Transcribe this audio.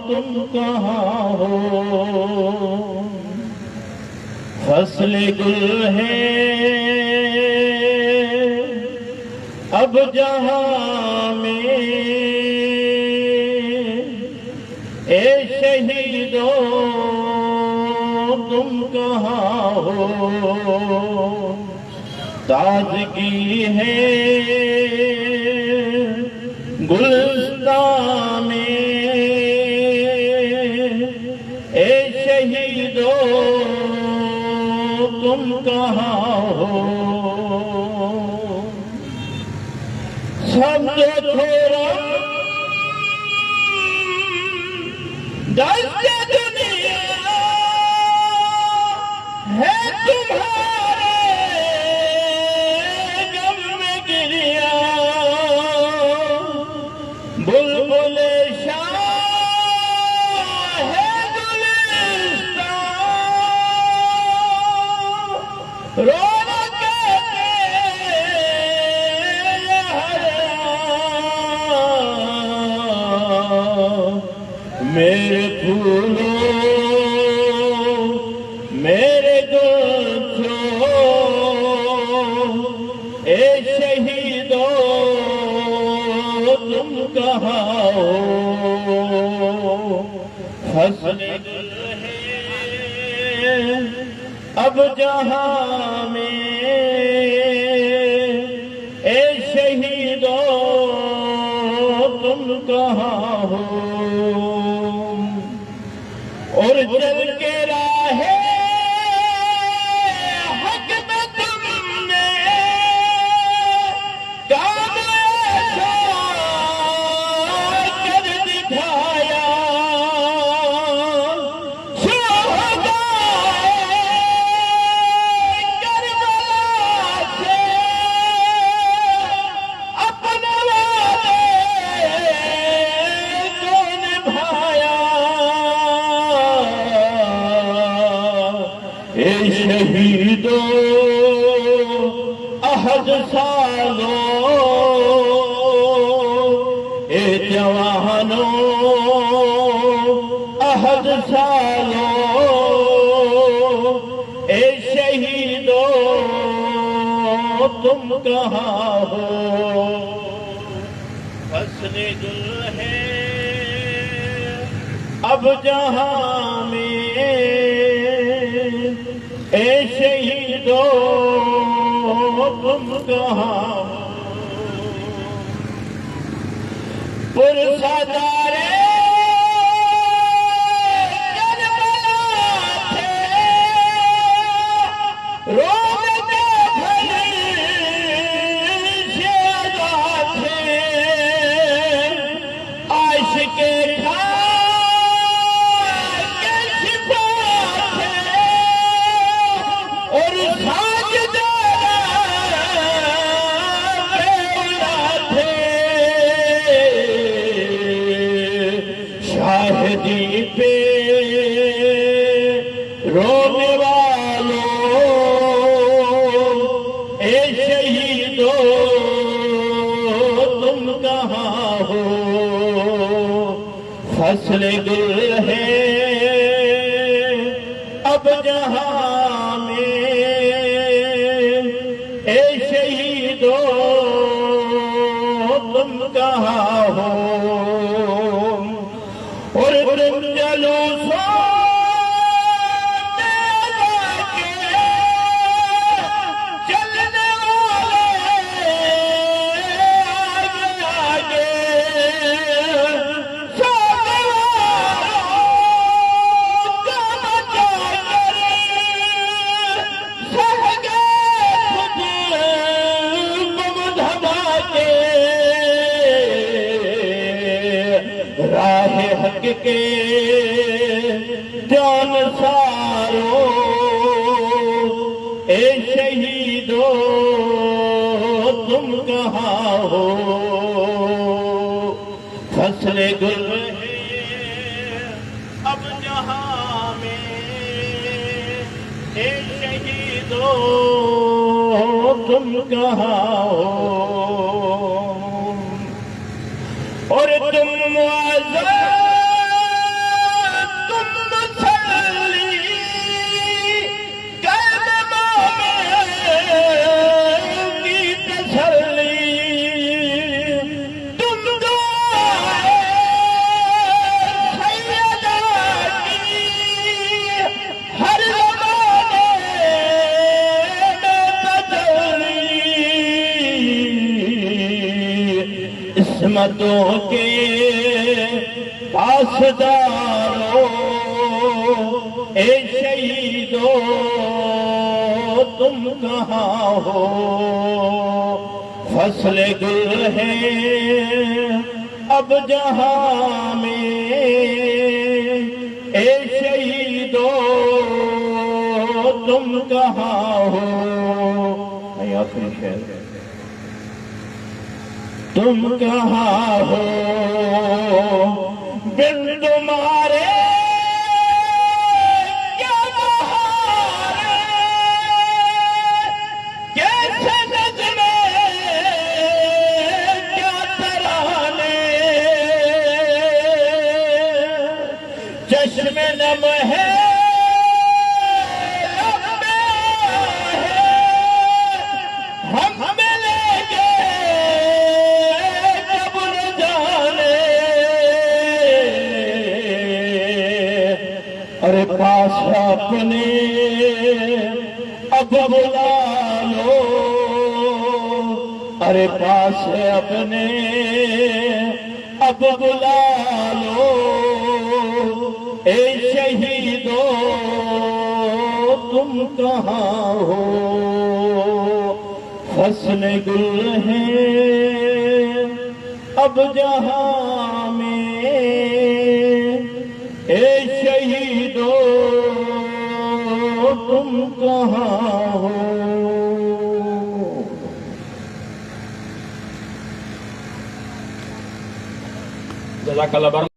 तुम कहाँ हो। फसल गुल है अब जहां में, ए शहीदों तुम कहाँ हो। ताजगी है गुलिस्तान में, ए शहीदों तुम कहाँ हो। सब जो थोड़ा दस्त दुनिया है तुम्हारे गम में गिरिया। बुलबुले शाह है गुलिस्तान, रौनक मेरे फूलों मेरे गुलशों, ए शहीदों तुम कहाँ हो। फसल गुल है अब जहां में, ए शहीदों तुम कहाँ हो। और चल के राहे हक में तुमने काम ऐसा कर दिखाया। शुहदाए करबला से अपने वादे को निभाया। ए शहीदों अहद सालों, ए जवानों अहद सालों, ए शहीदों तुम कहाँ हो। फसल गुल है अब जहां में, ए शहीदों तुम कहाँ हो। पुरसादारे करबला थे, रोज़ के भले से आज़ाद थे। आशिक़े खाके शिफा थे और शाहिदी पे रोने वालों, ए शहीदों तुम कहाँ हो। फसल गुल है अब जहां में, ए शहीदों तुम कहाँ हो। और तुम चलो चलने वाले आगे आगे, सोने वालों का बचा कर सह गए खुद बम धमाके। राह हक के जान सारो, ए शहीदों तुम कहाँ हो। फसल गुल है अब जहां में, ए शहीदों तुम कहाँ हो। और तुम मुआज़्ज़ज़ अजमतों के पासदारों, ए शहीदों तुम कहाँ हो? फसल गुल है अब जहां में, ए शहीदों तुम कहाँ हो? आखिरी शेर, तुम कहाँ हो? बिन तुम्हारे क्या बहारे, कैसे नज़्मे क्या तराने, चश्मे नम है अरे पास अपने अब बुला लो, अरे पास अपने अब बुला लो, ए शहीदों तुम कहाँ हो? फसल गुल है अब जहां में, ए शहीदों तुम कहाँ हो? जज़ाकल्लाह।